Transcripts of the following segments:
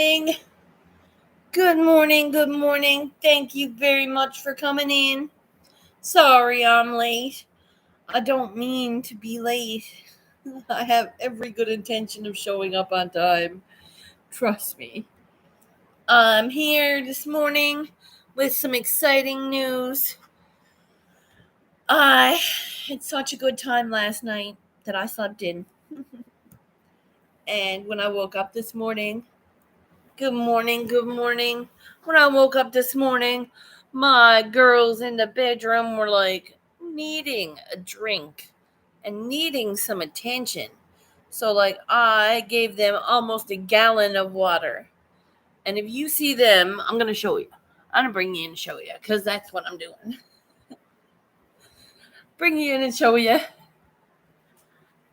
Good morning, good morning. Thank you very much for coming in. Sorry I'm late. I don't mean to be late. I have every good intention of showing up on time. Trust me. I'm here this morning with some exciting news. I had such a good time last night that I slept in. And when I woke up this morning, good morning, good morning. When I woke up this morning, my girls in the bedroom were like needing a drink and needing some attention. So, like, I gave them almost a gallon of water. And if you see them, I'm going to show you. I'm going to bring you in and show you because that's what I'm doing. Bring you in and show you.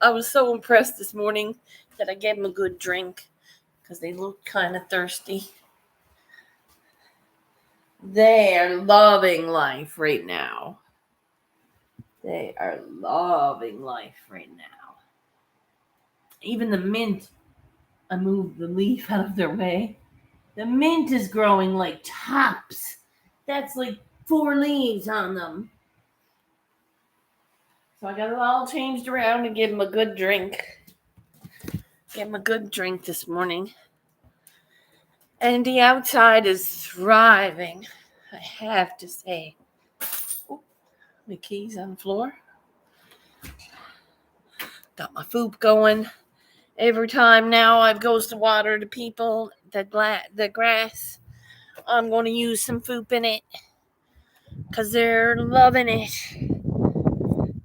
I was so impressed this morning that I gave them a good drink because they looked kind of thirsty. They are loving life right now. They are loving life right now. Even the mint, I moved the leaf out of their way. The mint is growing like tops. That's like 4 leaves on them. So I got it all changed around and give them a good drink. Give them a good drink this morning. And the outside is thriving, I have to say. Oh, my keys on the floor. Got my food going. Every time now I goes to water the people, the grass, I'm going to use some food in it because they're loving it.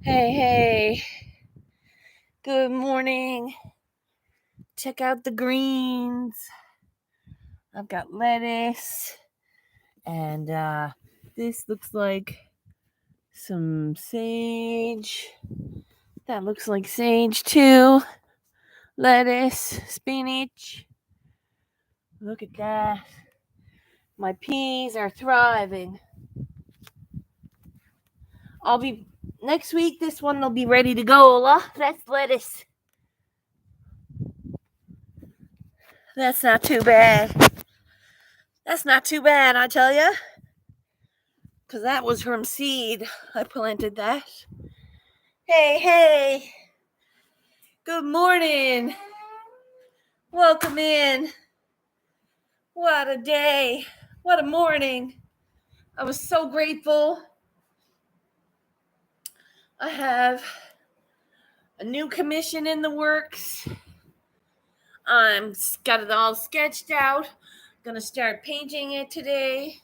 Hey, good morning. Check out the greens. I've got lettuce, and this looks like some sage. That looks like sage too. Lettuce, spinach. Look at that. My peas are thriving. I'll be next week. This one will be ready to go. That's lettuce. That's not too bad. That's not too bad, I tell you. Because that was from seed. I planted that. Hey. Good morning. Welcome in. What a day. What a morning. I was so grateful. I have a new commission in the works. I'm got it all sketched out. Gonna start painting it today.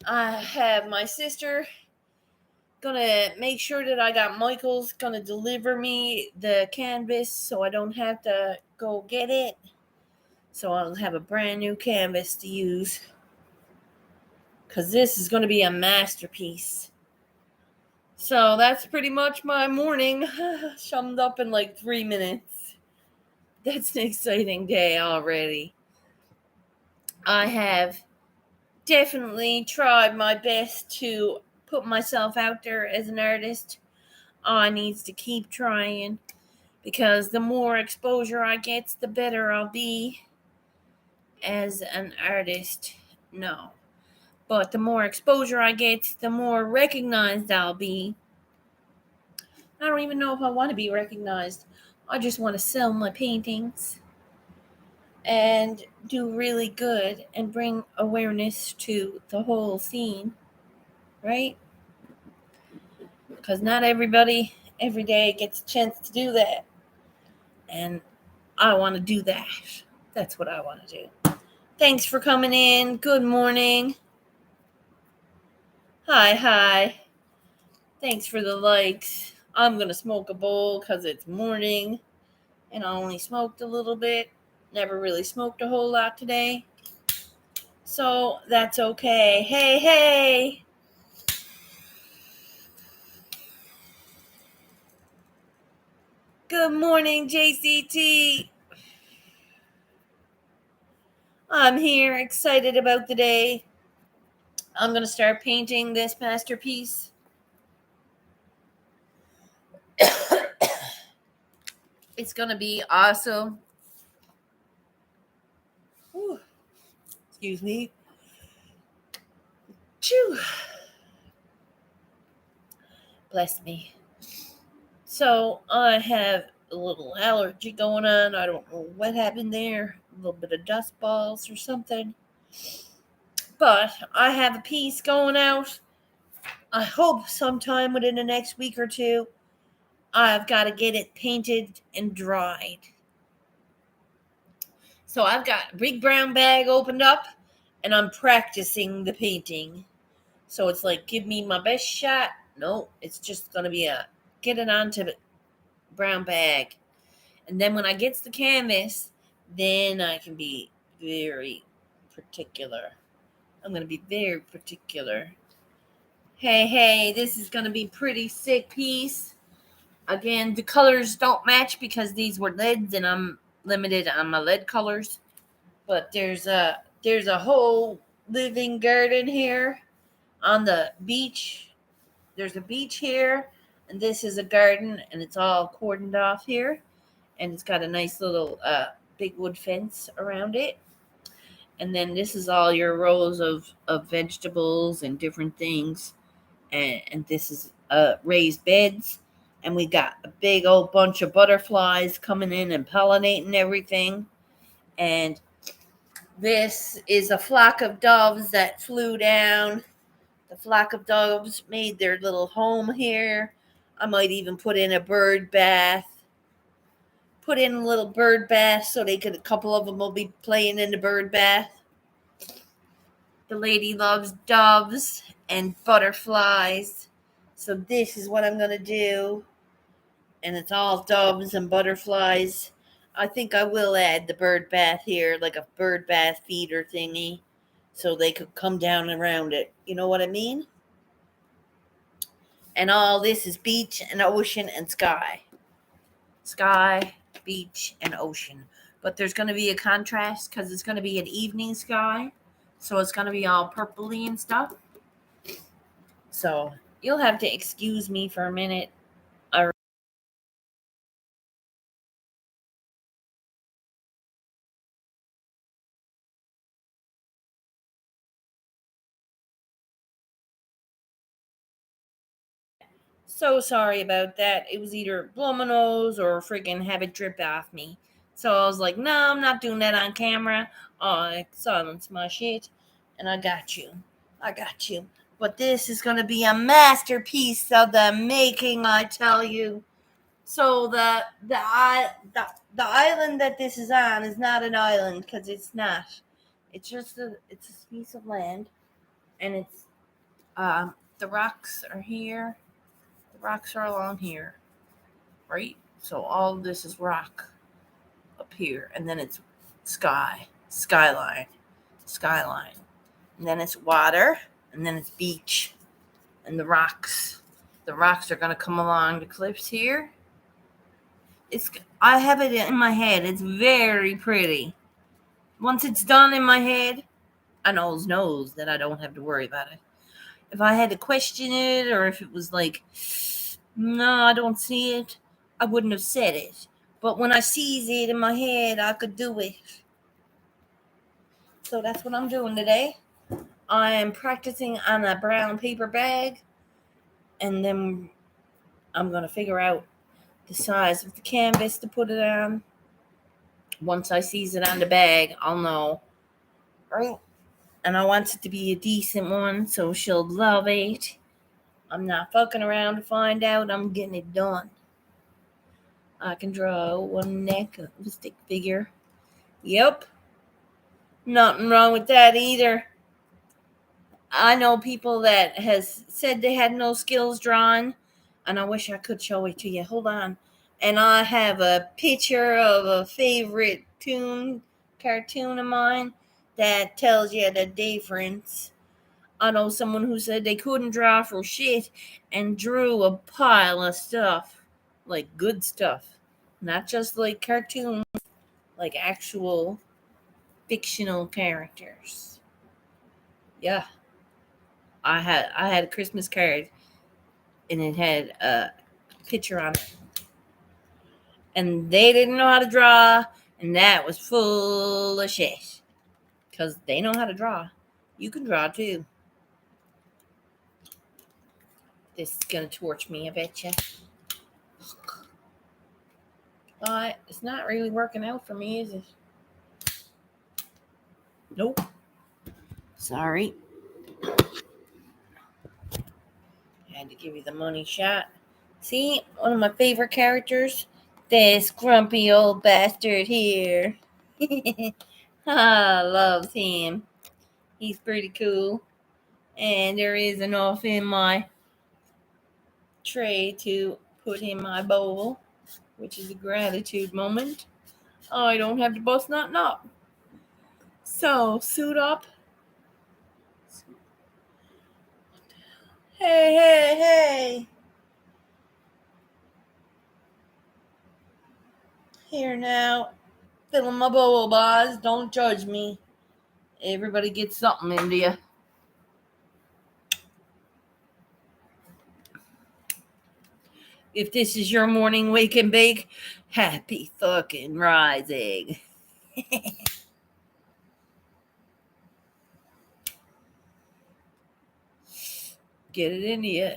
I have my sister gonna make sure that I got Michael's gonna deliver me the canvas so I don't have to go get it. So I'll have a brand new canvas to use. Because this is gonna be a masterpiece. So that's pretty much my morning. Summed up in like 3 minutes. That's an exciting day already. I have definitely tried my best to put myself out there as an artist. I needs to keep trying because the more exposure I get, the better I'll be as an artist. No. But the more exposure I get, the more recognized I'll be. I don't even know if I want to be recognized. I just want to sell my paintings and do really good and bring awareness to the whole scene, right? Because not everybody every day gets a chance to do that. And I want to do that. That's what I want to do. Thanks for coming in. Good morning. Hi. Thanks for the likes. I'm going to smoke a bowl because it's morning and I only smoked a little bit. Never really smoked a whole lot today. So that's okay. Hey. Good morning, JCT. I'm here, excited about the day. I'm going to start painting this masterpiece. It's going to be awesome. Excuse me. Chew. Bless me. So I have a little allergy going on. I don't know what happened there. A little bit of dust balls or something. But I have a piece going out. I hope sometime within the next week or two. I've got to get it painted and dried. So I've got a big brown bag opened up and I'm practicing the painting. So it's like, give me my best shot. No, it's just going to be a get it onto the brown bag. And then when I get the canvas, then I can be very particular. I'm going to be very particular. Hey, this is going to be pretty sick piece. Again, the colors don't match because these were leads and I'm limited on my lead colors. But there's a whole living garden here on the beach. There's a beach here, and this is a garden, and it's all cordoned off here, and it's got a nice little big wood fence around it. And then this is all your rows of vegetables and different things, and this is raised beds, and we got a big old bunch of butterflies coming in and pollinating everything, and this is a flock of doves that flew down. The flock of doves made their little home here. I might even put in a bird bath. Put in a little bird bath so a couple of them will be playing in the bird bath. The lady loves doves and butterflies. So this is what I'm going to do. And it's all doves and butterflies. I think I will add the bird bath here, like a bird bath feeder thingy, so they could come down around it. You know what I mean? And all this is beach and ocean and sky. Sky, beach, and ocean. But there's going to be a contrast because it's going to be an evening sky. So it's going to be all purpley and stuff. So you'll have to excuse me for a minute. So sorry about that. It was either blow my nose or freaking have it drip off me. So I was like, no, I'm not doing that on camera. I silenced my shit. And I got you. But this is going to be a masterpiece of the making, I tell you. So the island that this is on is not an island because it's not. It's just a piece of land, and it's the rocks are here. The rocks are along here, right? So all of this is rock up here, and then it's skyline, and then it's water, and then it's beach, and the rocks. The rocks are gonna come along the cliffs here. I have it in my head. It's very pretty. Once it's done in my head, I knows that I don't have to worry about it. If I had to question it, or if it was like, no, I don't see it, I wouldn't have said it. But when I sees it in my head, I could do it. So that's what I'm doing today. I am practicing on a brown paper bag, and then I'm going to figure out the size of the canvas to put it on. Once I sees it on the bag, I'll know. Right? And I want it to be a decent one, so she'll love it. I'm not fucking around to find out. I'm getting it done. I can draw one neck of a stick figure. Yep. Nothing wrong with that either. I know people that has said they had no skills drawing, and I wish I could show it to you. Hold on. And I have a picture of a favorite cartoon of mine that tells you the difference. I know someone who said they couldn't draw for shit and drew a pile of stuff. Like good stuff. Not just like cartoons, like actual fictional characters. Yeah. I had a Christmas card and it had a picture on it. And they didn't know how to draw, and that was full of shit. because they know how to draw. You can draw too. This is going to torch me, I bet you. It's not really working out for me, is it? Nope. Sorry. Had to give you the money shot. See, one of my favorite characters. This grumpy old bastard here. I love him. He's pretty cool. And there is enough in my tray to put in my bowl, which is a gratitude moment. I don't have to bust nothing up. So, suit up. Hey. Here now. Filling my bowl, boys. Don't judge me. Everybody gets something into you. If this is your morning wake and bake, happy fucking rising. Get it into you.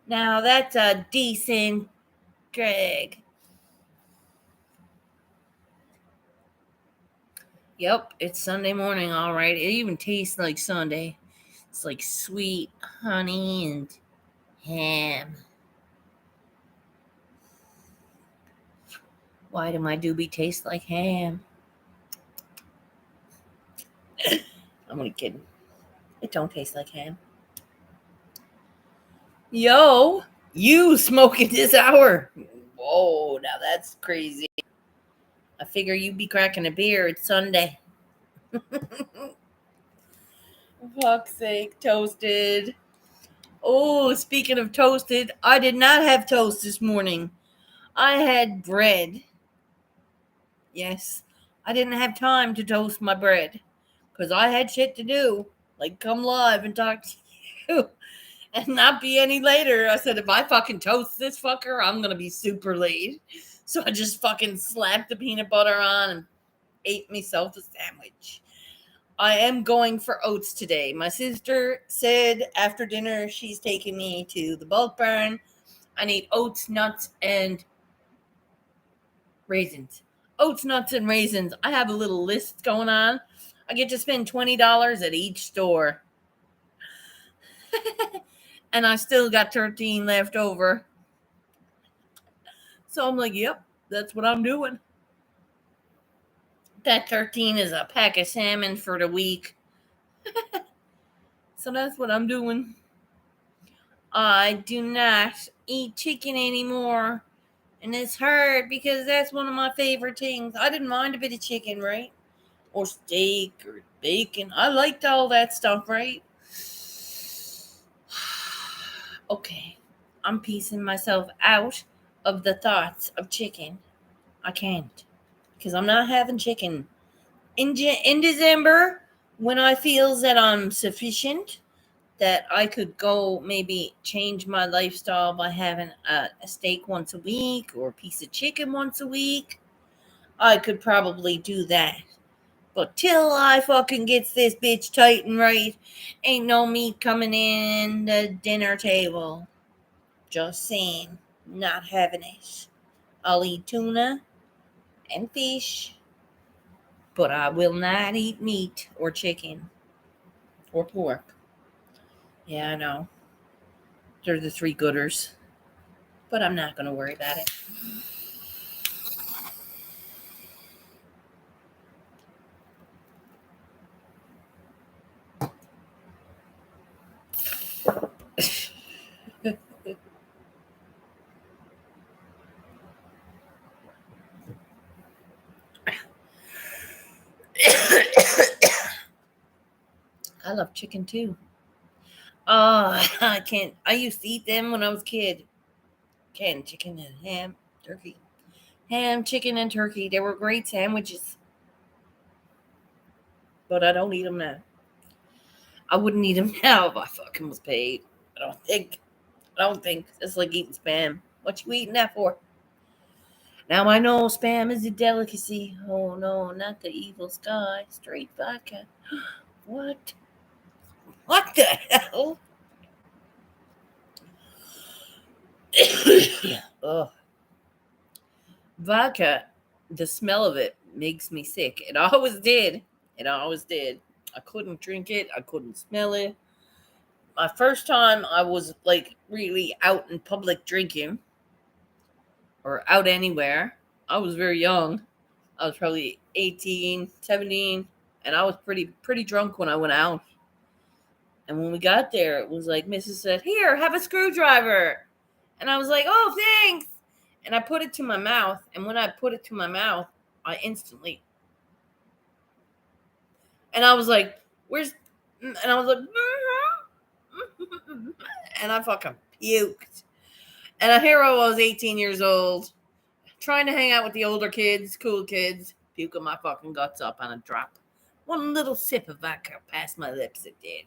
Now that's a decent Greg. Yep, it's Sunday morning, all right. It even tastes like Sunday. It's like sweet honey and ham. Why do my doobie taste like ham? I'm only kidding. It don't taste like ham. Yo, you smoking this hour? Whoa, now that's crazy. I figure you'd be cracking a beer. It's Sunday. Fuck's sake, toasted. Oh, speaking of toasted, I did not have toast this morning. I had bread. Yes, I didn't have time to toast my bread because I had shit to do, like come live and talk to you and not be any later. I said, if I fucking toast this fucker, I'm going to be super late. So I just fucking slapped the peanut butter on and ate myself a sandwich. I am going for oats today. My sister said after dinner she's taking me to the bulk barn. I need oats, nuts, and raisins. Oats, nuts, and raisins. I have a little list going on. I get to spend $20 at each store. And I still got 13 left over. So I'm like, yep, that's what I'm doing. That 13 is a pack of salmon for the week. So that's what I'm doing. I do not eat chicken anymore. And it's hard because that's one of my favorite things. I didn't mind a bit of chicken, right? Or steak or bacon. I liked all that stuff, right? Okay. I'm piecing myself out of the thoughts of chicken. I can't. Because I'm not having chicken. In December, when I feel that I'm sufficient, that I could go maybe change my lifestyle by having a steak once a week or a piece of chicken once a week, I could probably do that. But till I fucking gets this bitch tight and right, ain't no meat coming in the dinner table. Just saying, not having it. I'll eat tuna and fish, but I will not eat meat or chicken or pork. Yeah, I know. They're the three gooders. But I'm not going to worry about it. I love chicken too. I can't. I used to eat them when I was a kid. Chicken and ham, turkey. Ham, chicken, and turkey. They were great sandwiches. But I don't eat them now. I wouldn't eat them now if I fucking was paid. I don't think. It's like eating spam. What you eating that for? Now I know spam is a delicacy. Oh no, not the evil sky. Straight vodka. What? What the hell? Ugh. Vodka, the smell of it makes me sick. It always did. It always did. I couldn't drink it. I couldn't smell it. My first time I was like really out in public drinking or out anywhere, I was very young. I was probably 18, 17, and I was pretty drunk when I went out. And when we got there, it was like Mrs. said, "Here, have a screwdriver." And I was like, "Oh, thanks." And I put it to my mouth, and when I put it to my mouth, I instantly and I was like, "Where's?" And I was like, and I fucking puked. And here I was, 18 years old, trying to hang out with the older kids, cool kids, puking my fucking guts up on a drop. One little sip of vodka past my lips, it did.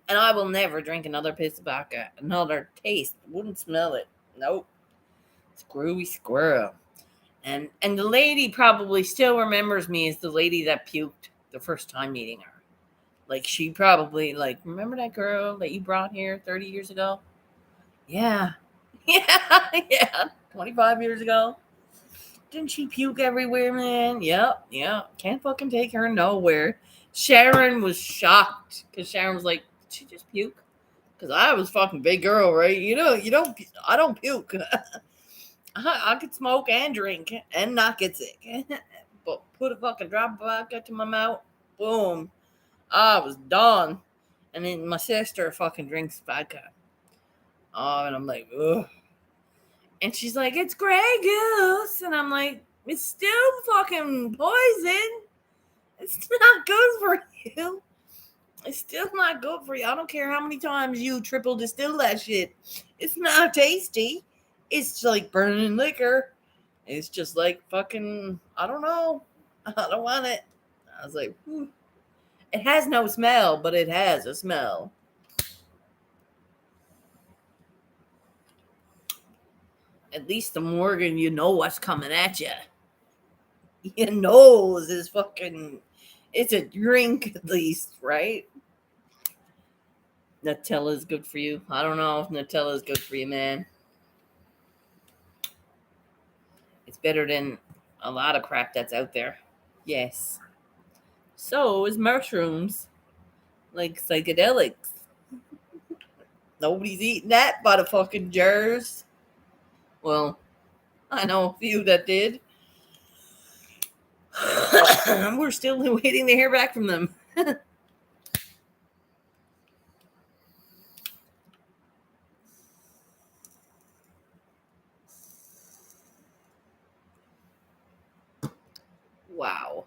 And I will never drink another piss of vodka, another taste. Wouldn't smell it. Nope. Screwy squirrel. And the lady probably still remembers me as the lady that puked the first time meeting her. Like she probably like, remember that girl that you brought here 30 years ago? Yeah. Yeah. 25 years ago. Didn't she puke everywhere, man? Yep. Can't fucking take her nowhere. Sharon was shocked because Sharon was like, "Did she just puke?" Because I was fucking big girl, right? You don't. I don't puke. I could smoke and drink and not get sick. But put a fucking drop of vodka to my mouth, boom, I was done. And then my sister fucking drinks vodka. Oh, and I'm like, ugh. And she's like, "It's Grey Goose," and I'm like, "It's still fucking poison. It's not good for you. It's still not good for you. I don't care how many times you triple distill that shit. It's not tasty. It's like burning liquor. It's just like fucking, I don't know. I don't want it." I was like, It has no smell, but it has a smell. At least the Morgan, you know what's coming at you. Your nose is fucking, it's a drink at least, right? Nutella is good for you. I don't know if Nutella is good for you, man. It's better than a lot of crap that's out there. Yes. So is mushrooms, like psychedelics. Nobody's eating that by the fucking jars. Well, I know a few that did. We're still waiting to hear back from them. Wow.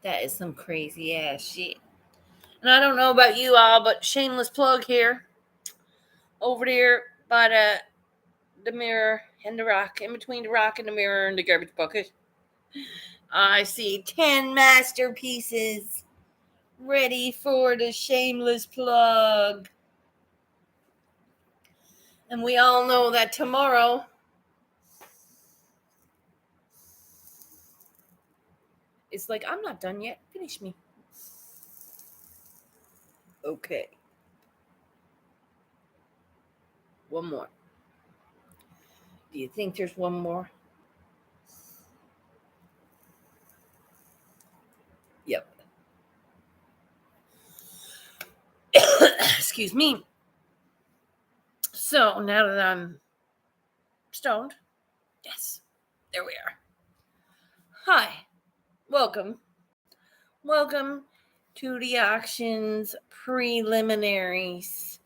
That is some crazy ass shit. And I don't know about you all, but shameless plug here. Over there by the mirror and the rock, in between the rock and the mirror and the garbage bucket, I see 10 masterpieces ready for the shameless plug. And we all know that tomorrow it's like, "I'm not done yet. Finish me." Okay. One more. Do you think there's one more? Yep. Excuse me. So now that I'm stoned, yes, there we are. Hi. Welcome. Welcome to the auction's preliminaries.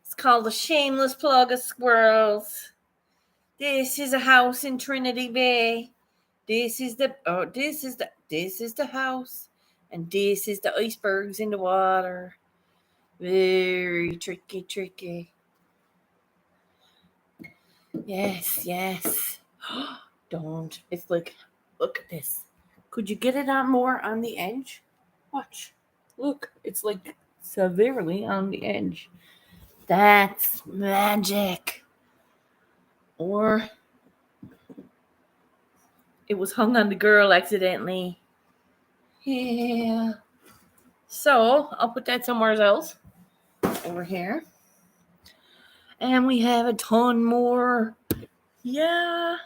It's called the Shameless Plug of Squirrels. This is a house in Trinity Bay. This is the house, and this is the icebergs in the water. Very tricky. Yes. Don't. It's like, look at this. Could you get it on more on the edge? Watch. Look, it's like severely on the edge. That's magic. Or it was hung on the girl accidentally. Yeah. So I'll put that somewhere else. Over here. And we have a ton more. Yeah.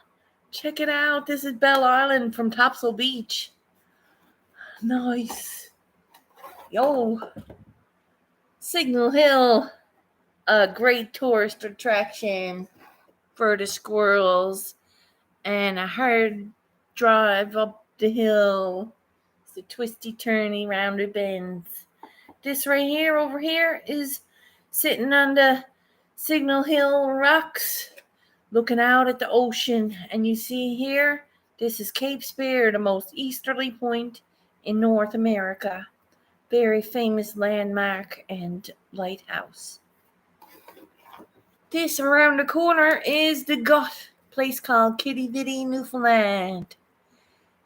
Check it out. This is Belle Island from Topsail Beach. Nice. Yo. Signal Hill. A great tourist attraction for the squirrels. And a hard drive up the hill. It's a twisty, turny, rounded bends. This right here, over here, is sitting on the Signal Hill rocks, looking out at the ocean. And you see here, this is Cape Spear, the most easterly point in North America. Very famous landmark and lighthouse. This around the corner is the place called Kitty Vitty, Newfoundland.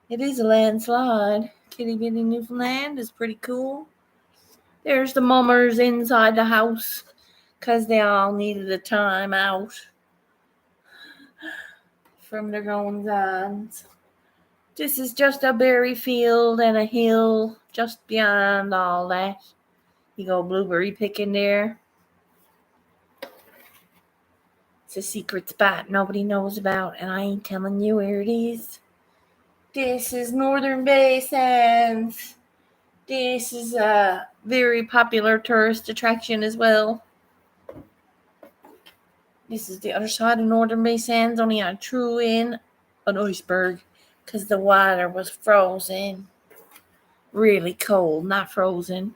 It is a landslide. Kitty Vitty, Newfoundland is pretty cool. There's the mummers inside the house because they all needed a time out from their goings-ons. This is just a berry field and a hill just beyond all that. You go blueberry picking there. It's a secret spot nobody knows about, and I ain't telling you where it is. This is Northern Bay Sands. This is a very popular tourist attraction as well. This is the other side of Northern Bay Sands, only I threw in an iceberg because the water was frozen. Really cold, not frozen.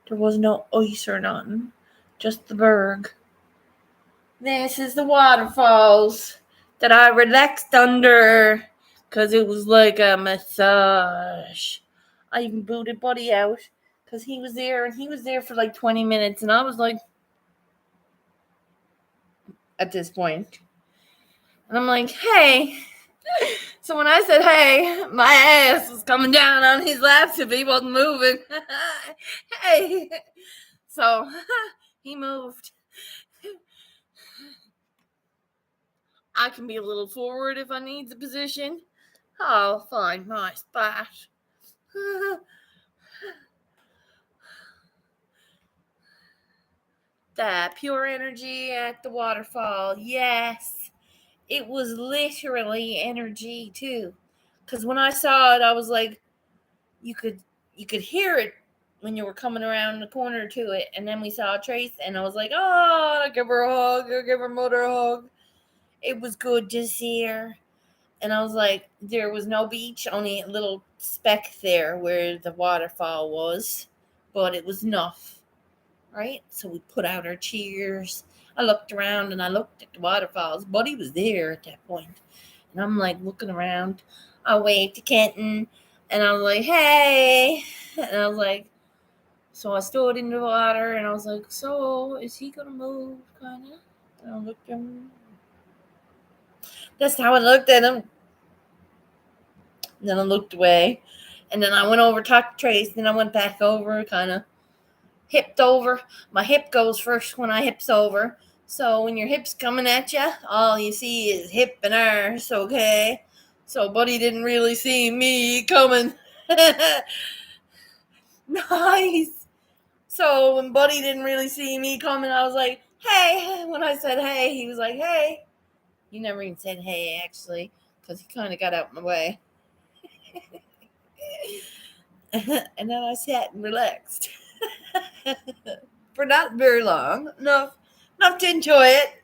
There was no ice or nothing, just the berg. This is the waterfalls that I relaxed under because it was like a massage. I even booted Buddy out because he was there, and he was there for like 20 minutes, and I was like, at this point. And I'm like, hey. So when I said, hey, my ass was coming down on his laps if he wasn't moving. Hey. So he moved. I can be a little forward if I need the position. I'll find my spot. That pure energy at the waterfall. Yes. It was literally energy too. Because when I saw it, I was like, you could hear it when you were coming around the corner to it. And then we saw Trace, and I was like, oh, I'll give her a hug. I'll give her mother a hug. It was good to see her. And I was like, there was no beach, only a little speck there where the waterfall was. But it was enough, right? So we put out our cheers. I looked around and I looked at the waterfalls. Buddy was there at that point. And I'm like looking around. I waved to Kenton. And I was like, hey. And I was like, so I stood in the water. And I was like, so is he going to move? Kind of. And I looked at him. That's how I looked at him. And then I looked away. And then I went over, talked to Trace. Then I went back over, kind of hipped over. My hip goes first when I hips over. So when your hip's coming at you, all you see is hip and arse, okay? So Buddy didn't really see me coming. Nice. So when Buddy didn't really see me coming, I was like, hey. When I said hey, he was like, hey. You never even said hey, actually, because he kind of got out of my way. And then I sat and relaxed. For not very long. Enough to enjoy it.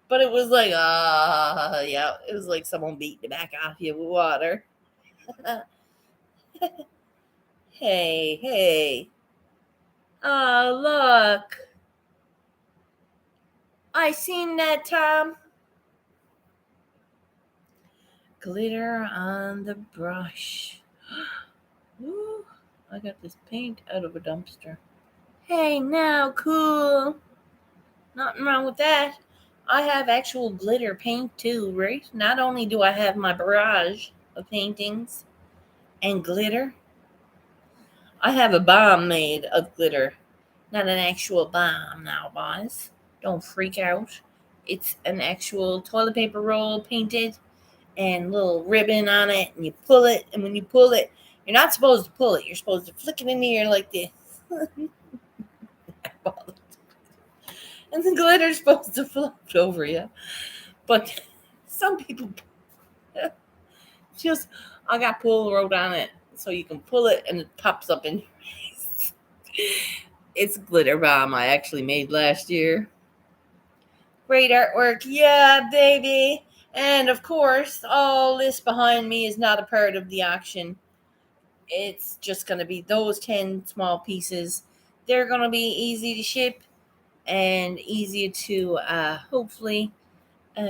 But it was like, yeah, it was like someone beat the back off you with water. Hey. Oh, look. I seen that, Tom. Glitter on the brush. Ooh, I got this paint out of a dumpster. Hey, now, cool. Nothing wrong with that. I have actual glitter paint too, right? Not only do I have my barrage of paintings and glitter, I have a bomb made of glitter. Not an actual bomb now, boys. Don't freak out. It's an actual toilet paper roll painted and little ribbon on it, and you pull it, and when you pull it, you're not supposed to pull it. You're supposed to flick it in the air like this. And the glitter's supposed to float over you. But some people just, I got pull wrote on it, so you can pull it and it pops up in your face. It's a glitter bomb I actually made last year. Great artwork. Yeah, baby. And of course, all this behind me is not a part of the auction. It's just going to be those 10 small pieces. They're going to be easy to ship and easy to hopefully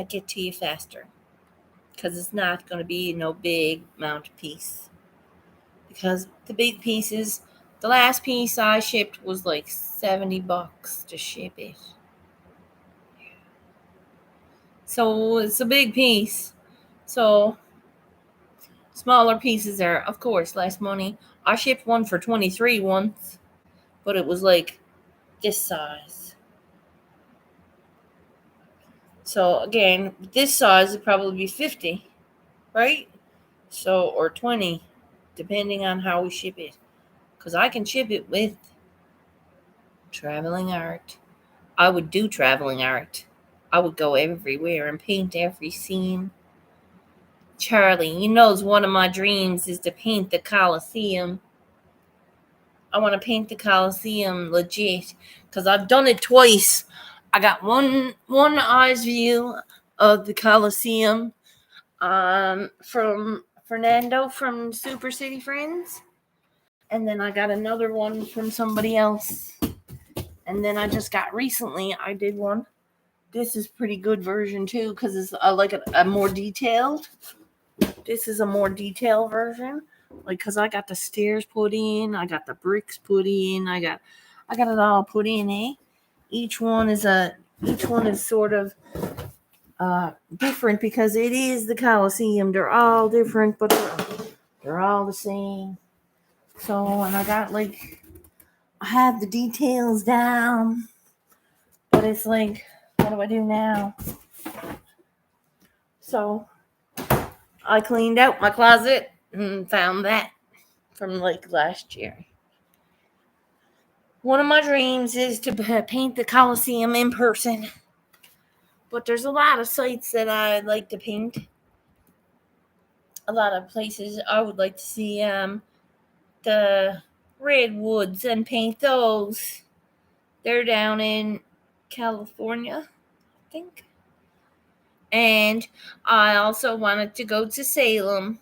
get to you faster. Because it's not going to be no big amount piece. Because the big pieces, the last piece I shipped was like $70 to ship it. So it's a big piece. So smaller pieces are, of course, less money. I shipped one for $23 once, but it was like this size. So again, this size would probably be $50, right? So, or $20, depending on how we ship it. Because I can ship it with traveling art. I would do traveling art. I would go everywhere and paint every scene. Charlie, you know, one of my dreams is to paint the Colosseum. I want to paint the Colosseum legit because I've done it twice. I got one eye's view of the Colosseum from Fernando from Super City Friends, and then I got another one from somebody else, and then I just got recently I did one. This is pretty good version too because it's like a more detailed. This is a more detailed version, like because I got the stairs put in, I got the bricks put in, I got it all put in. Each one is sort of different because it is the Colosseum. They're all different, but they're all the same. So, and I have the details down, but it's like, what do I do now? So I cleaned out my closet and found that from like last year. One of my dreams is to paint the Colosseum in person, but there's a lot of sites that I'd like to paint. A lot of places I would like to see the redwoods and paint those. They're down in California, I think. And I also wanted to go to Salem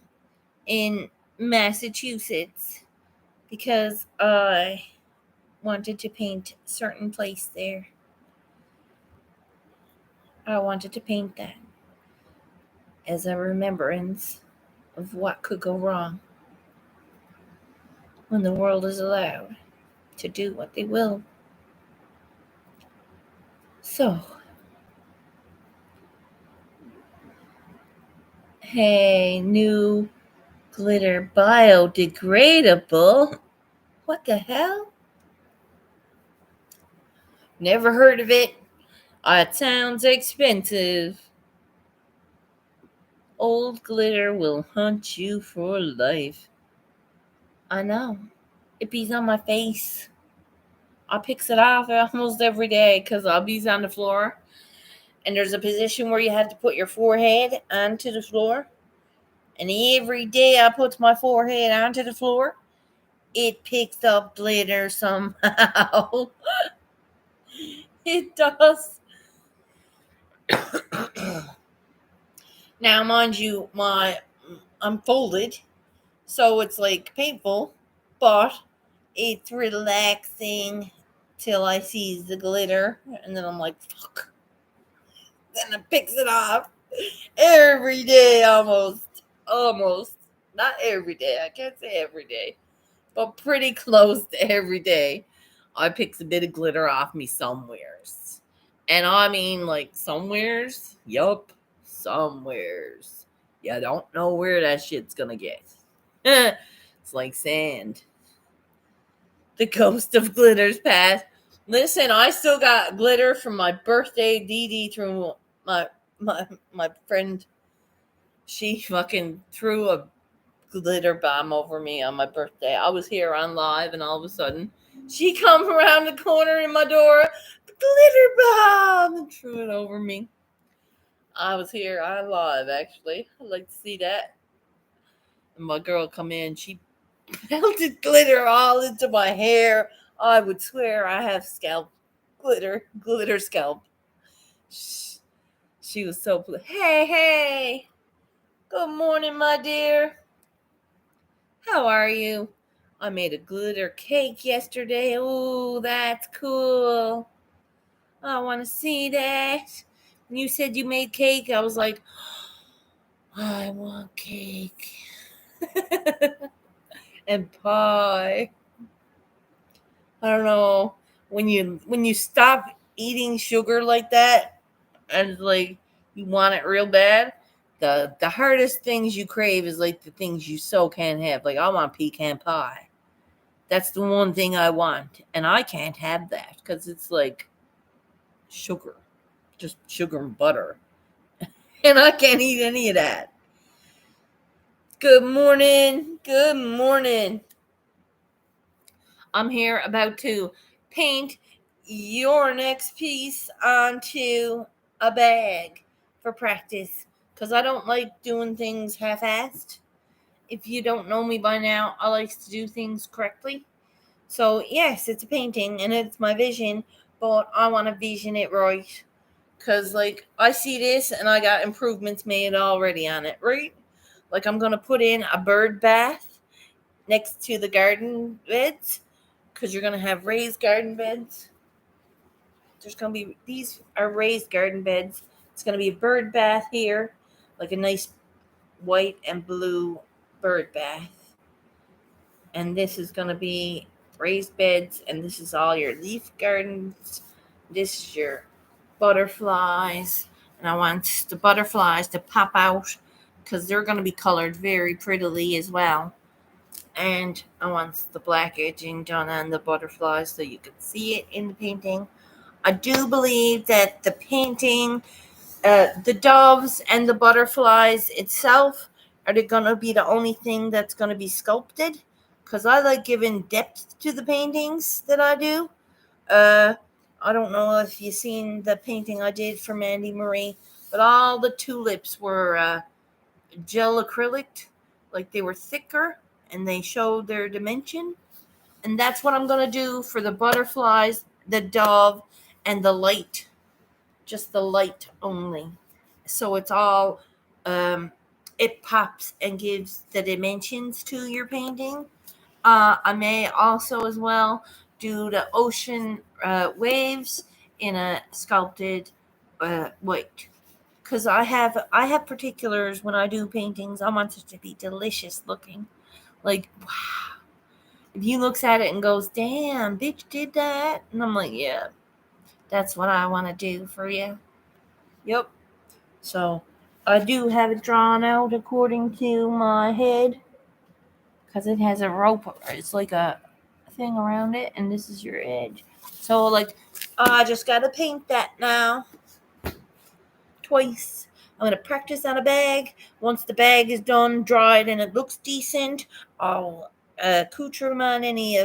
in Massachusetts because I wanted to paint a certain place there. I wanted to paint that as a remembrance of what could go wrong when the world is allowed to do what they will. So, hey, new glitter biodegradable. What the hell? Never heard of it. It sounds expensive. Old glitter will haunt you for life. I know. It bees on my face. I picks it off almost every day because I'll be on the floor. And there's a position where you have to put your forehead onto the floor. And every day I put my forehead onto the floor, it picks up glitter somehow. It does. Now, mind you, I'm folded, so it's like painful, but it's relaxing till I see the glitter, and then I'm like, fuck. Then it picks it off every day, almost. Not every day. I can't say every day, but pretty close to every day. I picks a bit of glitter off me somewheres. And I mean, like, somewheres? Yup, somewheres. You don't know where that shit's gonna get. It's like sand. The ghost of glitter's past. Listen, I still got glitter from my birthday. Dee Dee threw my friend, she fucking threw a glitter bomb over me on my birthday. I was here on live, and all of a sudden, she come around the corner in my door, glitter bomb, and threw it over me. I was here on live, actually. I'd like to see that. And my girl come in, she melted glitter all into my hair. I would swear I have scalp glitter scalp. She was so hey, good morning, my dear. How are you? I made a glitter cake yesterday. Oh, that's cool. I want to see that. When you said you made cake, I was like, I want cake. And pie. I don't know. When you stop eating sugar like that, and like you want it real bad, the hardest things you crave is like the things you so can't have. Like I want pecan pie. That's the one thing I want, and I can't have that because it's like sugar, just sugar and butter, and I can't eat any of that. Good morning. Good morning. I'm here about to paint your next piece onto a bag for practice because I don't like doing things half-assed. If you don't know me by now, I like to do things correctly. So, yes, it's a painting and it's my vision, but I want to vision it right. Because, like, I see this and I got improvements made already on it, right? Like, I'm going to put in a bird bath next to the garden beds because you're going to have raised garden beds. These are raised garden beds. It's going to be a bird bath here, like a nice white and blue bird bath. And this is going to be raised beds, and this is all your leaf gardens. This is your butterflies, and I want the butterflies to pop out because they're going to be colored very prettily as well. And I want the black edging done on the butterflies so you can see it in the painting. I do believe that the painting, the doves and the butterflies itself are going to be the only thing that's going to be sculpted because I like giving depth to the paintings that I do. I don't know if you've seen the painting I did for Mandy Marie, but all the tulips were gel acrylic, like they were thicker and they showed their dimension. And that's what I'm going to do for the butterflies, the dove, and the light. Just the light only. So it's all, it pops and gives the dimensions to your painting. I may also as well do the ocean waves in a sculpted white. Because I have particulars when I do paintings. I want it to be delicious looking. Like, wow. If you looks at it and goes, damn, bitch did that. And I'm like, yeah, that's what I want to do for you. Yep. So I do have it drawn out according to my head. Because it has a rope. It's like a thing around it. And this is your edge. So, like, I just got to paint that now. Twice. I'm going to practice on a bag. Once the bag is done, dried, and it looks decent, I'll accoutrement any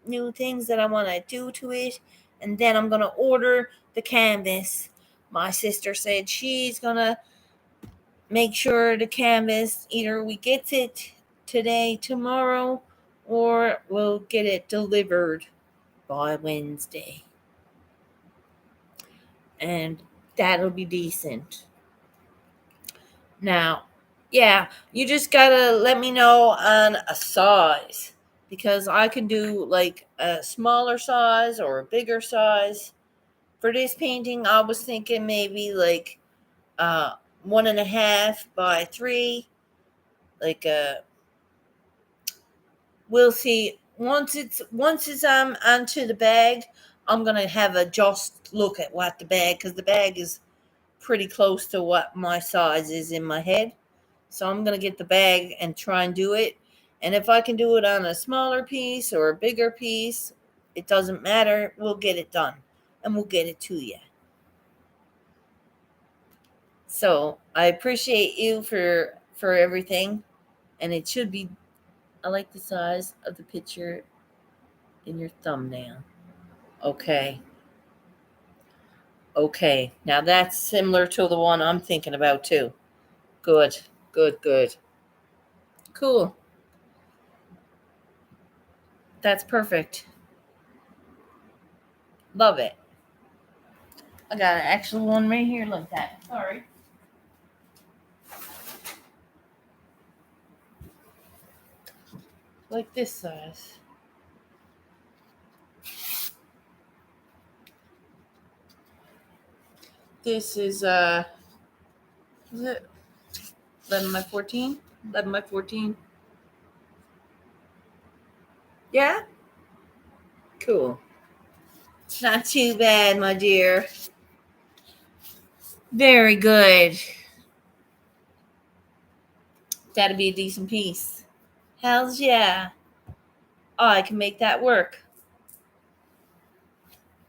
new things that I want to do to it. And then I'm going to order the canvas. My sister said she's going to make sure the canvas, either we get it today, tomorrow, or we'll get it delivered by Wednesday. And that'll be decent. Now, yeah, you just gotta let me know on a size because I can do like a smaller size or a bigger size. For this painting, I was thinking maybe like 1.5 by 3. Like we'll see. Once it's onto the bag, I'm gonna have a just look at what the bag, because the bag is pretty close to what my size is in my head. So I'm going to get the bag and try and do it. And if I can do it on a smaller piece or a bigger piece, it doesn't matter. We'll get it done and we'll get it to you. So I appreciate you for everything, and it should be. I like the size of the picture in your thumbnail. Okay. Okay. Now that's similar to the one I'm thinking about too. Good. Good. Good. Cool. That's perfect. Love it. I got an actual one right here like that. Sorry. Like this size. This is it 11 by 14? 11 by 14. Yeah? Cool. Not too bad, my dear. Very good. That'd be a decent piece. Hells yeah. Oh, I can make that work.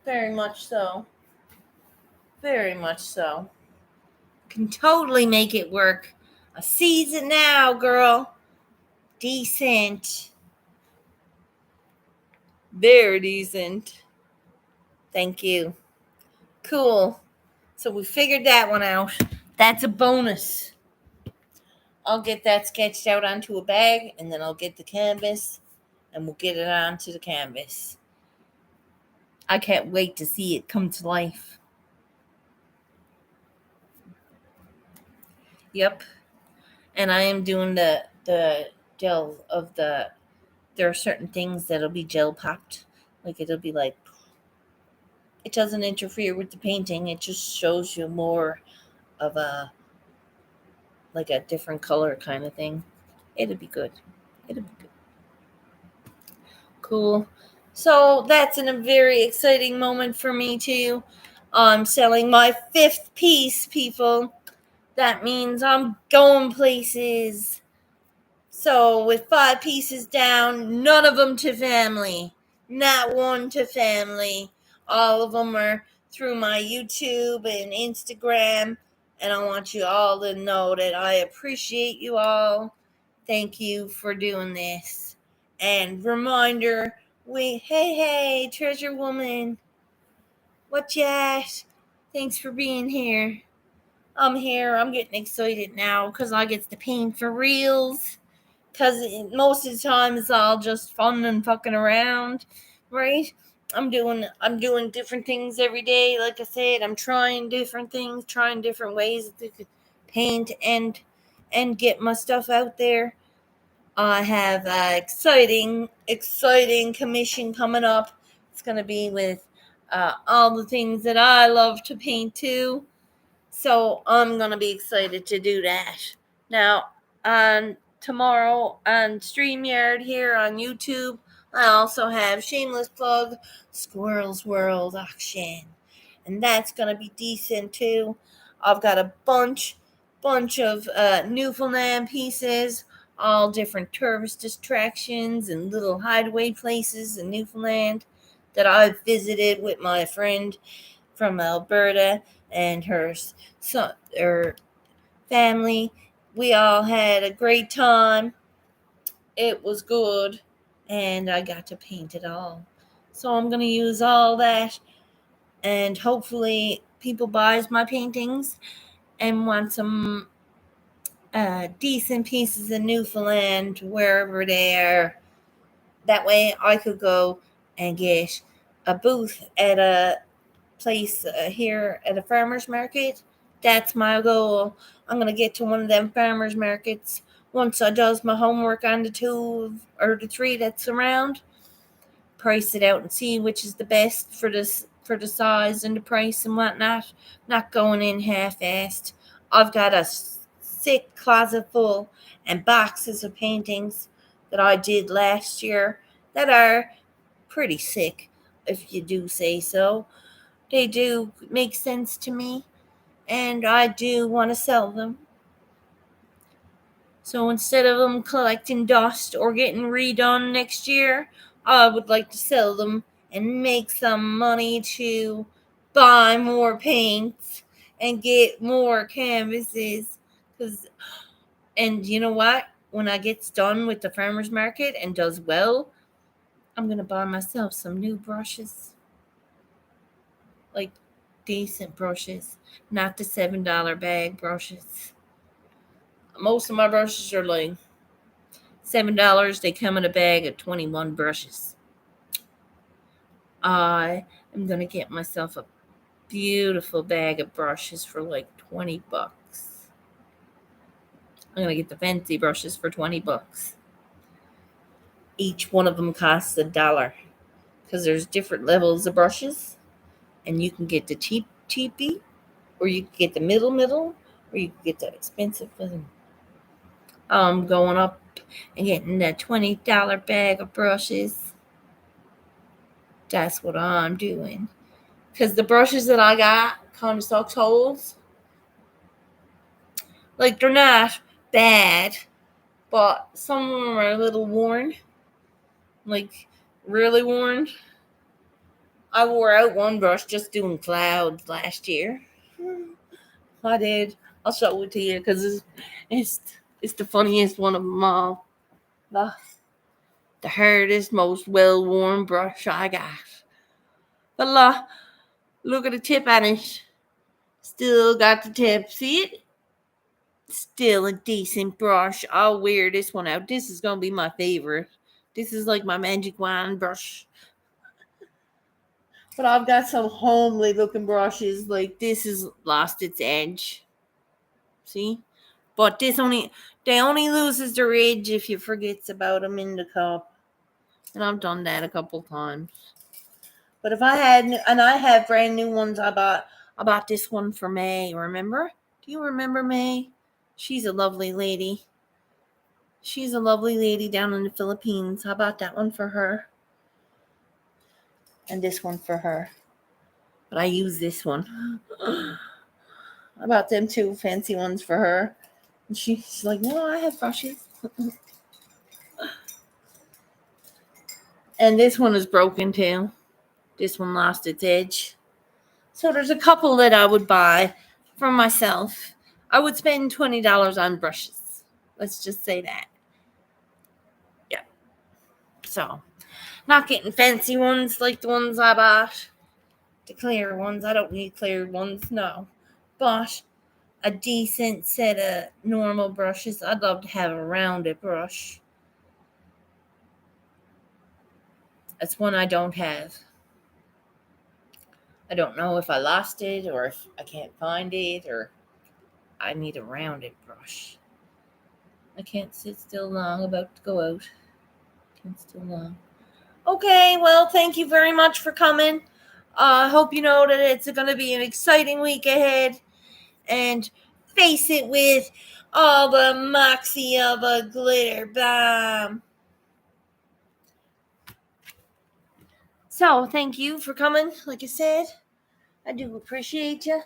Very much so. Very much so. Can totally make it work. I sees it now, girl. Decent. Very decent. Thank you. Cool. So we figured that one out. That's a bonus. I'll get that sketched out onto a bag, and then I'll get the canvas, and we'll get it onto the canvas. I can't wait to see it come to life. Yep. And I am doing the gel of the. There are certain things that'll be gel popped, like it'll be like. It doesn't interfere with the painting. It just shows you more of a like a different color kind of thing. It'll be good. It'll be good. Cool. So that's a very exciting moment for me too. I'm selling my 5th piece, people. That means I'm going places. So with 5 pieces down, none of them to family. Not one to family. All of them are through my YouTube and Instagram. And I want you all to know that I appreciate you all. Thank you for doing this. And reminder, hey, treasure woman. What you at? Thanks for being here. I'm here. I'm getting excited now because I get to paint for reals. Because most of the time it's all just fun and fucking around, right? I'm doing different things every day. Like I said, I'm trying different things, trying different ways to paint and get my stuff out there. I have an exciting commission coming up. It's going to be with all the things that I love to paint too. So I'm going to be excited to do that. Now, on tomorrow on StreamYard here on YouTube, I also have shameless plug Squirrels World auction. And that's going to be decent too. I've got a bunch of Newfoundland pieces, all different tourist distractions and little hideaway places in Newfoundland that I've visited with my friend from Alberta and her son, her family. We all had a great time. It was good, and I got to paint it all. So I'm gonna use all that, and hopefully people buys my paintings and want some decent pieces of Newfoundland wherever they are. That way I could go and get a booth at a place here at a farmer's market. That's my goal. I'm going to get to one of them farmer's markets once I does my homework on the 2 or the 3 that's around. Price it out and see which is the best for this for the size and the price and whatnot. Not going in half-assed. I've got a sick closet full and boxes of paintings that I did last year that are pretty sick, if you do say so. They do make sense to me, and I do want to sell them. So instead of them collecting dust or getting redone next year, I would like to sell them and make some money to buy more paints and get more canvases. And you know what? When I gets done with the farmer's market and does well, I'm going to buy myself some new brushes. Like decent brushes, not the $7 bag brushes. Most of my brushes are like $7. They come in a bag of 21 brushes. I am going to get myself a beautiful bag of brushes for like $20. I'm going to get the fancy brushes for $20. Each one of them costs $1 because there's different levels of brushes, and you can get the cheapy, or you can get the middle, or you can get the expensive one. I'm going up and getting that $20 bag of brushes. That's what I'm doing. Because the brushes that I got kind of sucks holes. Like, they're not bad, but some of them are a little worn. Like, really worn. I wore out one brush just doing clouds last year. I did. I'll show it to you because it's the funniest one of them all. The hardest, most well-worn brush I got. But look at the tip on it. Still got the tip. See it? Still a decent brush. I'll wear this one out. This is going to be my favorite. This is like my magic wand brush. But I've got some homely looking brushes. Like, this has lost its edge. See? But they only loses their edge if you forgets about them in the cup. And I've done that a couple times. But if I have brand new ones, I bought this one for May. Remember? Do you remember May? She's a lovely lady. She's a lovely lady down in the Philippines. I bought that one for her. And this one for her. But I use this one. I bought them two fancy ones for her. And she's like, no, I have brushes. And this one is broken too. This one lost its edge. So there's a couple that I would buy for myself. I would spend $20 on brushes. Let's just say that. Yeah. So, not getting fancy ones like the ones I bought. The clear ones. I don't need clear ones, no. But a decent set of normal brushes. I'd love to have a rounded brush. That's one I don't have. I don't know if I lost it or if I can't find it or I need a rounded brush. I can't sit still long. About to go out. Can't still long. Okay, well, thank you very much for coming. I hope you know that it's going to be an exciting week ahead. And face it with all the moxie of a glitter bomb. So, thank you for coming. Like I said, I do appreciate you.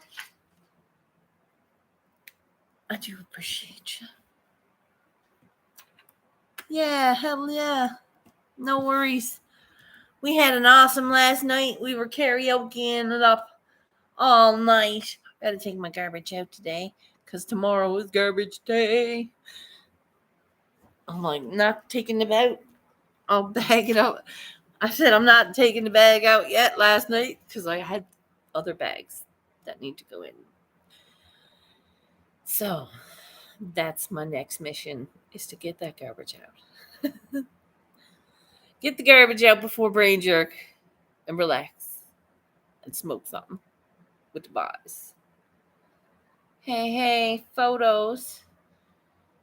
I do appreciate you. Yeah, hell yeah. No worries. We had an awesome last night. We were karaokeing it up all night. I gotta take my garbage out today because tomorrow is garbage day. I'm like, not taking it out. I'll bag it up. I said I'm not taking the bag out yet last night because I had other bags that need to go in. So that's my next mission, is to get that garbage out. Get the garbage out before brain jerk and relax and smoke something with the boys. Hey, photos.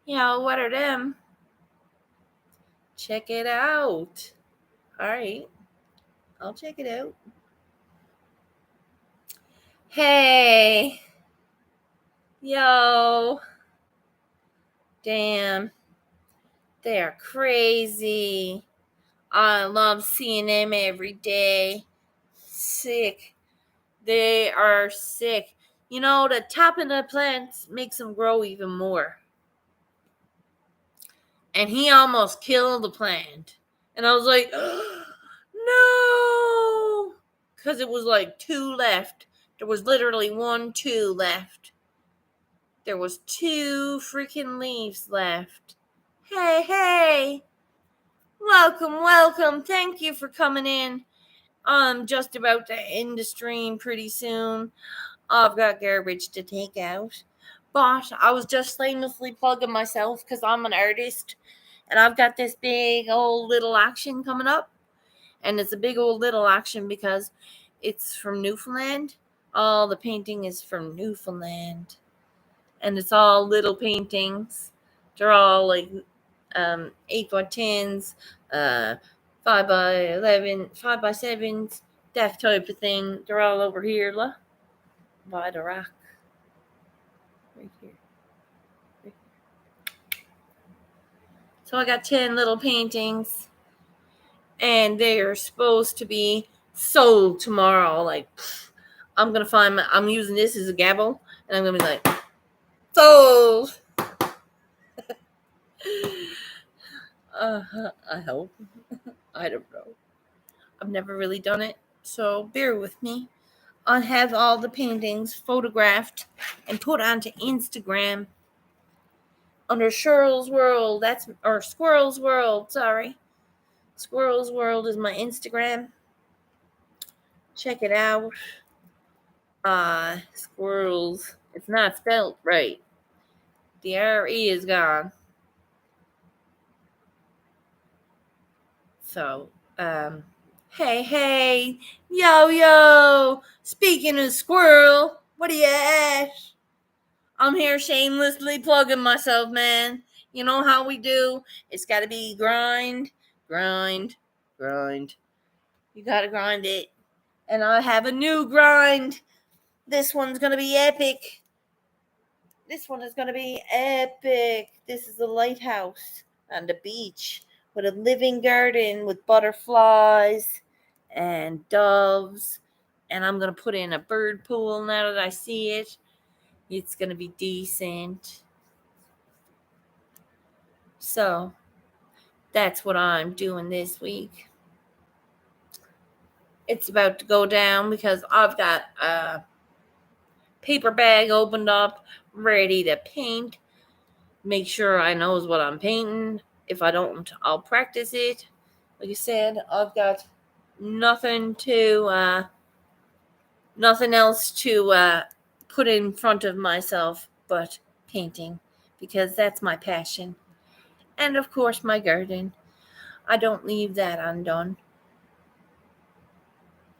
Yeah, what are them? Check it out. All right. I'll check it out. Hey. Yo. Damn. They're crazy. I love seeing them every day. Sick. They are sick. You know, the top of the plants makes them grow even more. And he almost killed the plant. And I was like, no! Because it was like 2 left. There was literally 2 left. There was 2 freaking leaves left. Hey. Welcome. Thank you for coming in. I'm just about to end the stream pretty soon. I've got garbage to take out. But I was just shamelessly plugging myself because I'm an artist. And I've got this big old little action coming up. And it's a big old little action because it's from Newfoundland. All the painting is from Newfoundland. And it's all little paintings. They're all like 8x10s, 5x11, 5x7s, that type of thing. They're all over here, look, by the rock. Right here. So I got 10 little paintings, and they're supposed to be sold tomorrow. Like, I'm using this as a gavel, and I'm gonna be like, sold. I hope. I don't know. I've never really done it, so bear with me. I have all the paintings photographed and put onto Instagram under Squirrel's World. Squirrel's World. Sorry, Squirrel's World is my Instagram. Check it out. Squirrels. It's not spelled right. The R-E is gone. So, hey, yo. Speaking of squirrel, what are you at? I'm here shamelessly plugging myself, man. You know how we do. It's got to be grind. You got to grind it. And I have a new grind. This one's going to be epic. This is a lighthouse on the beach with a living garden with butterflies and doves. And I'm going to put in a bird pool now that I see it. It's going to be decent. So that's what I'm doing this week. It's about to go down because I've got a paper bag opened up, ready to paint. Make sure I knows what I'm painting. If I don't, I'll practice it. Like I said, I've got nothing else to put in front of myself but painting, because that's my passion. And of course, my garden. I don't leave that undone.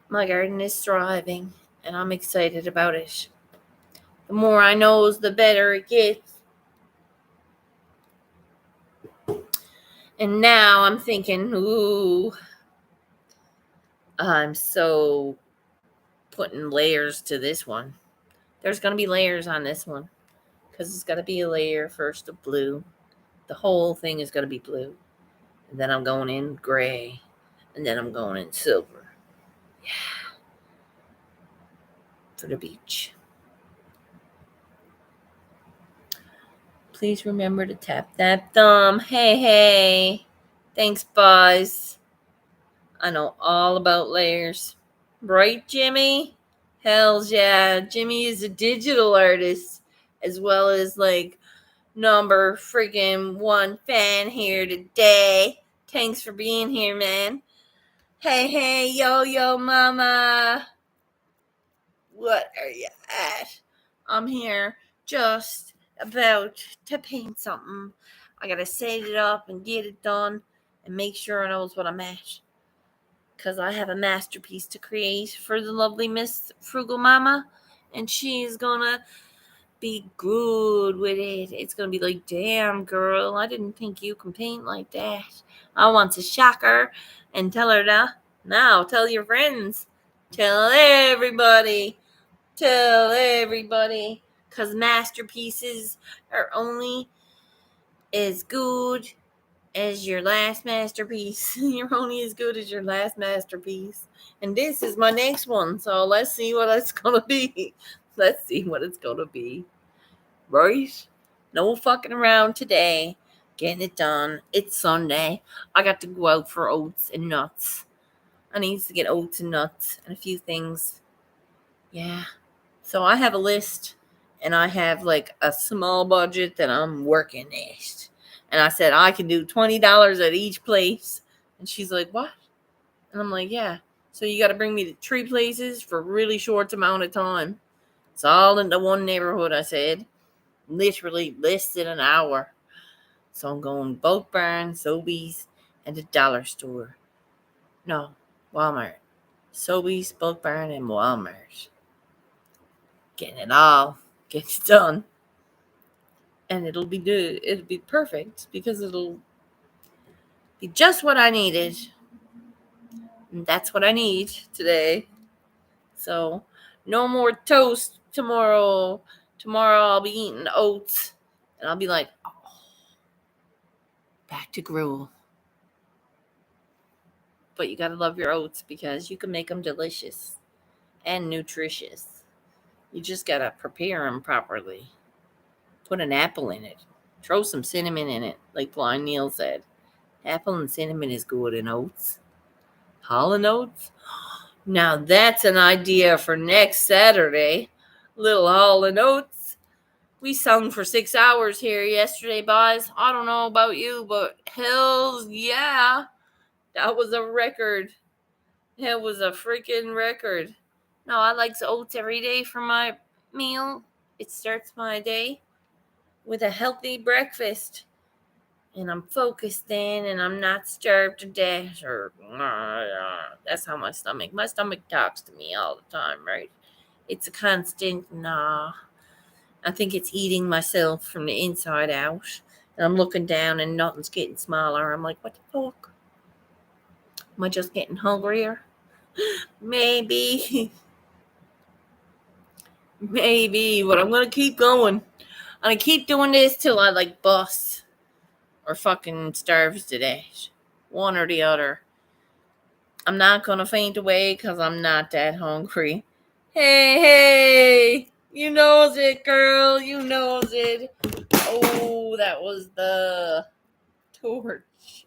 My garden is thriving, and I'm excited about it. The more I knows, the better it gets. And now I'm thinking, ooh, I'm so putting layers to this one. There's going to be layers on this one because it's got to be a layer first of blue. The whole thing is going to be blue. And then I'm going in gray. And then I'm going in silver. Yeah. For the beach. Please remember to tap that thumb. Hey. Thanks, Buzz. I know all about layers. Right, Jimmy? Hells yeah. Jimmy is a digital artist as well as like number freaking 1 fan here today. Thanks for being here, man. Hey, yo, mama. What are you at? I'm here just about to paint something. I gotta set it up and get it done and make sure I knows what I'm at. Because I have a masterpiece to create for the lovely Miss Frugal Mama. And she's gonna be good with it. It's gonna be like, damn, girl, I didn't think you can paint like that. I want to shock her and tell her to, now tell your friends. Tell everybody. Because masterpieces are only as good as your last masterpiece. You're only as good as your last masterpiece. And this is my next one. So let's see what it's going to be. Right? No fucking around today. Getting it done. It's Sunday. I got to go out for oats and nuts. I need to get oats and nuts and a few things. Yeah. So I have a list, and I have like a small budget that I'm working at. And I said, I can do $20 at each place. And she's like, what? And I'm like, yeah. So you got to bring me to 3 places for a really short amount of time. It's all in the one neighborhood, I said. Literally less than an hour. So I'm going Bulk Barn, Sobeys, and the dollar store. No, Walmart. Sobeys, Bulk Barn, and Walmart. Getting it all. Getting it done. And it'll be perfect because it'll be just what I needed. And that's what I need today. So no more toast tomorrow. Tomorrow I'll be eating oats. And I'll be like, oh, back to gruel. But you gotta love your oats because you can make them delicious and nutritious. You just gotta prepare them properly. Put an apple in it. Throw some cinnamon in it, like Blind Neil said. Apple and cinnamon is good in oats. Holland oats? Now that's an idea for next Saturday. Little Holland oats. We sung for 6 hours here yesterday, boys. I don't know about you, but hells yeah. That was a record. It was a freaking record. No, I like oats every day for my meal. It starts my day with a healthy breakfast. And I'm focused in and I'm not starved to death or that's how my stomach talks to me all the time, right? It's a constant nah. I think it's eating myself from the inside out. And I'm looking down and nothing's getting smaller. I'm like, what the fuck? Am I just getting hungrier? Maybe. Maybe, but I'm gonna keep going. I'm gonna keep doing this till I like bust or fucking starve to death. One or the other. I'm not gonna faint away because I'm not that hungry. Hey, you knows it, girl. You knows it. Oh, that was the torch.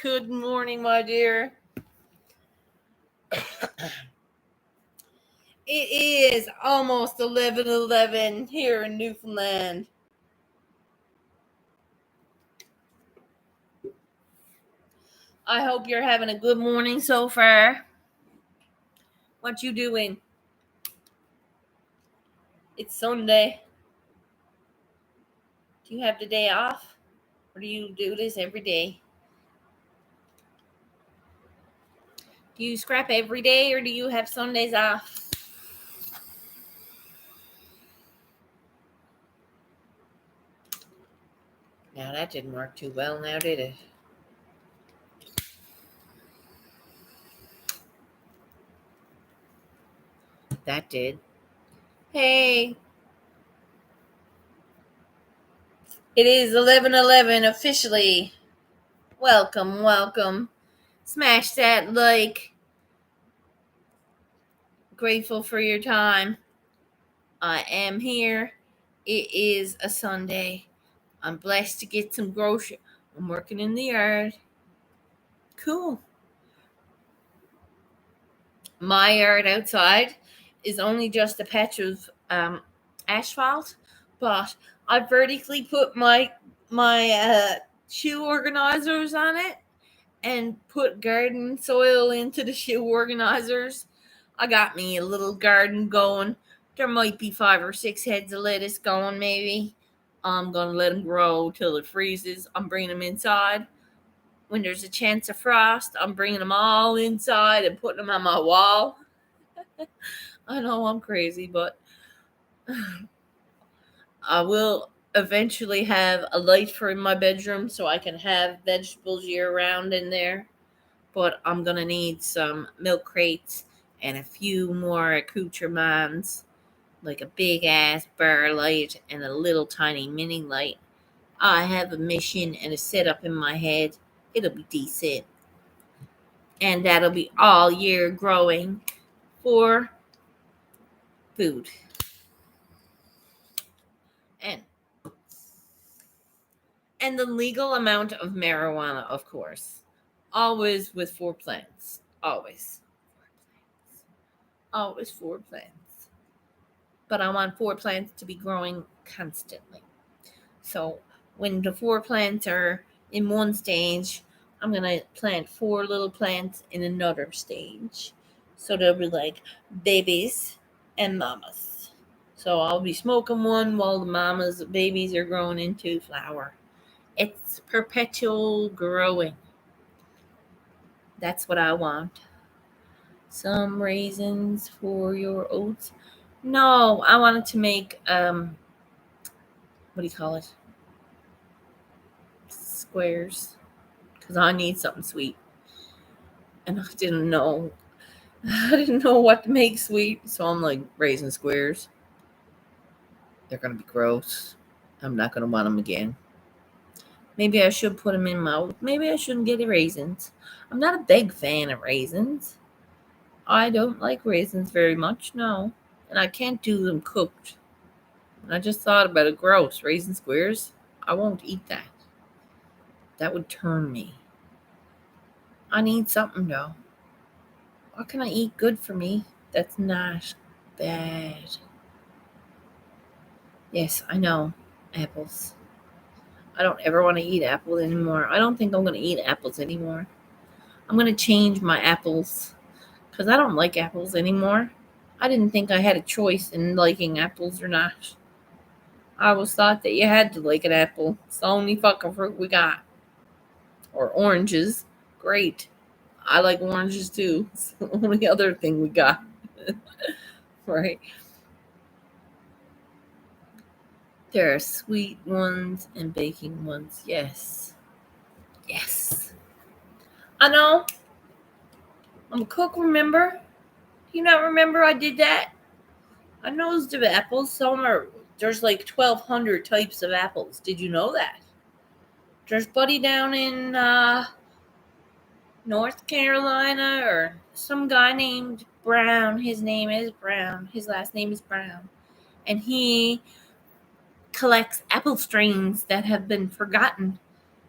Good morning, my dear. It is almost 11:11 here in Newfoundland. I hope you're having a good morning so far. What you doing? It's Sunday. Do you have the day off? Or do you do this every day? Do you scrap every day or do you have Sundays off? Now that didn't work too well now, did it? That did. Hey. It is 11:11 officially. Welcome, welcome. Smash that like. Grateful for your time. I am here. It is a Sunday. I'm blessed to get some groceries. I'm working in the yard. Cool. My yard outside is only just a patch of asphalt, but I vertically put my shoe organizers on it and put garden soil into the shoe organizers. I got me a little garden going. There might be 5 or 6 heads of lettuce going, maybe. I'm going to let them grow till it freezes. I'm bringing them inside. When there's a chance of frost, I'm bringing them all inside and putting them on my wall. I know I'm crazy, but I will eventually have a light for in my bedroom so I can have vegetables year round in there. But I'm going to need some milk crates and a few more accoutrements, like a big ass bar light and a little tiny mini light. I have a mission and a setup in my head. It'll be decent. And that'll be all year growing for food. And the legal amount of marijuana, of course. Always with 4 plants. Always. Always 4 plants. but I want 4 plants to be growing constantly. So when the 4 plants are in one stage, I'm going to plant 4 little plants in another stage. So they'll be like babies and mamas. So I'll be smoking one while the babies are growing into flower. It's perpetual growing. That's what I want. Some raisins for your oats. No, I wanted to make what do you call it? Squares. Because I need something sweet. And I didn't know. I didn't know what to make sweet. So I'm like, raisin squares. They're going to be gross. I'm not going to want them again. Maybe I should put them in my. Maybe I shouldn't get raisins. I'm not a big fan of raisins. I don't like raisins very much, no. And I can't do them cooked. And I just thought about it. Gross. Raisin squares? I won't eat that. That would turn me. I need something, though. What can I eat good for me that's not bad? Yes, I know. Apples. I don't ever want to eat apples anymore. I don't think I'm going to eat apples anymore. I'm going to change my apples because I don't like apples anymore. I didn't think I had a choice in liking apples or not. I always thought that you had to like an apple. It's the only fucking fruit we got. Or oranges. Great. I like oranges too. It's the only other thing we got. Right? There are sweet ones and baking ones. Yes. Yes. I know. I'm a cook, remember? Do you not remember I did that? I nosed of apples. There's like 1,200 types of apples. Did you know that? There's Buddy down in North Carolina, or some guy named Brown. His name is Brown. His last name is Brown. And he collects apple strains that have been forgotten.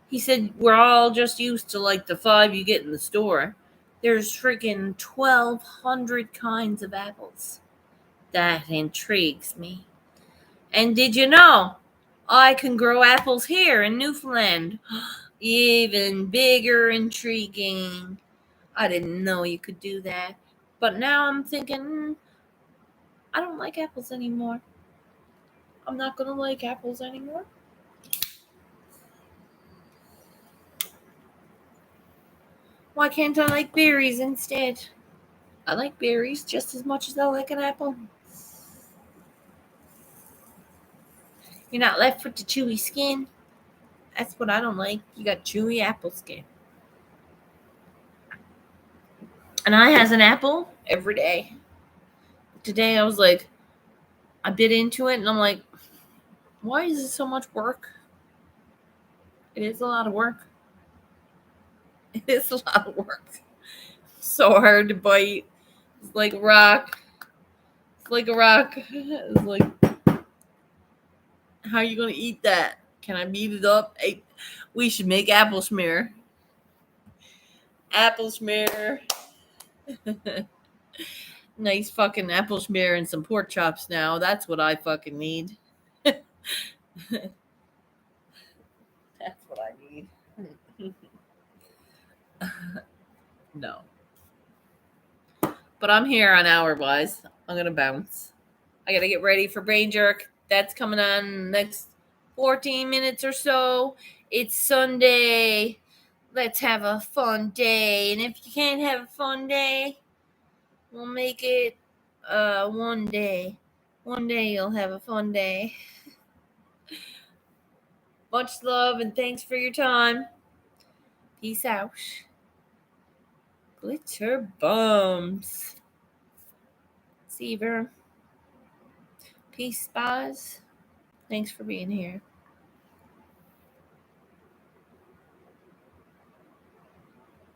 He said we're all just used to like the 5 you get in the store. There's freaking 1,200 kinds of apples. That intrigues me. And did you know I can grow apples here in Newfoundland? Even bigger intriguing. I didn't know you could do that. But now I'm thinking, I don't like apples anymore. I'm not going to like apples anymore. Why can't I like berries instead? I like berries just as much as I like an apple. You're not left with the chewy skin. That's what I don't like. You got chewy apple skin. And I has an apple every day. Today I was like, I bit into it and I'm like, why is it so much work? It is a lot of work. It is a lot of work. So hard to bite. It's like a rock. It's like a rock. It's like, how are you going to eat that? Can I beat it up? We should make apple smear. Apple smear. Nice fucking apple smear and some pork chops now. That's what I fucking need. That's what I need. No. But I'm here on Hourwise. I'm gonna bounce. I gotta get ready for Brain Jerk. That's coming on next 14 minutes or so. It's Sunday. Let's have a fun day. And if you can't have a fun day, we'll make it one day. One day you'll have a fun day. Much love and thanks for your time. Peace out. Glitter bums. Seaver. Peace, spies. Thanks for being here.